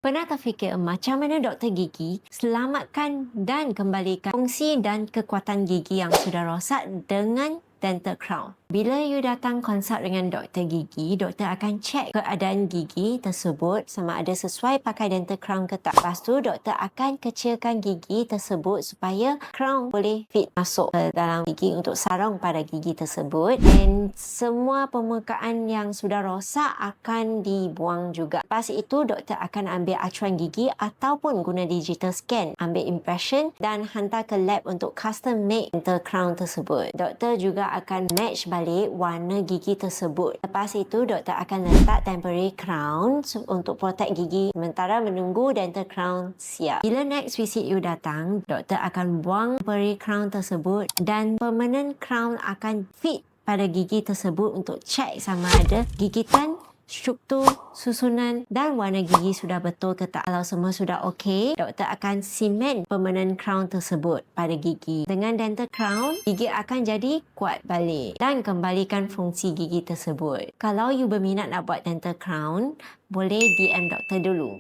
Pernah terfikir macam mana doktor gigi selamatkan dan kembalikan fungsi dan kekuatan gigi yang sudah rosak dengan dental crown? Bila you datang konsult dengan doktor gigi, doktor akan cek keadaan gigi tersebut sama ada sesuai pakai dental crown ke tak. Lepas tu, doktor akan kecilkan gigi tersebut supaya crown boleh fit masuk ke dalam gigi untuk sarung pada gigi tersebut. Dan semua permukaan yang sudah rosak akan dibuang juga. Lepas itu, doktor akan ambil acuan gigi ataupun guna digital scan, ambil impression dan hantar ke lab untuk custom make dental crown tersebut. Doktor juga akan match balik warna gigi tersebut. Lepas itu, doktor akan letak temporary crown untuk protect gigi sementara menunggu dental crown siap. Bila next visit you datang, doktor akan buang temporary crown tersebut dan permanent crown akan fit pada gigi tersebut untuk cek sama ada gigitan, struktur, susunan dan warna gigi sudah betul ke tak. Kalau semua sudah okey, doktor akan cement permanent crown tersebut pada gigi. Dengan dental crown, gigi akan jadi kuat balik dan kembalikan fungsi gigi tersebut. Kalau you berminat nak buat dental crown, boleh DM doktor dulu.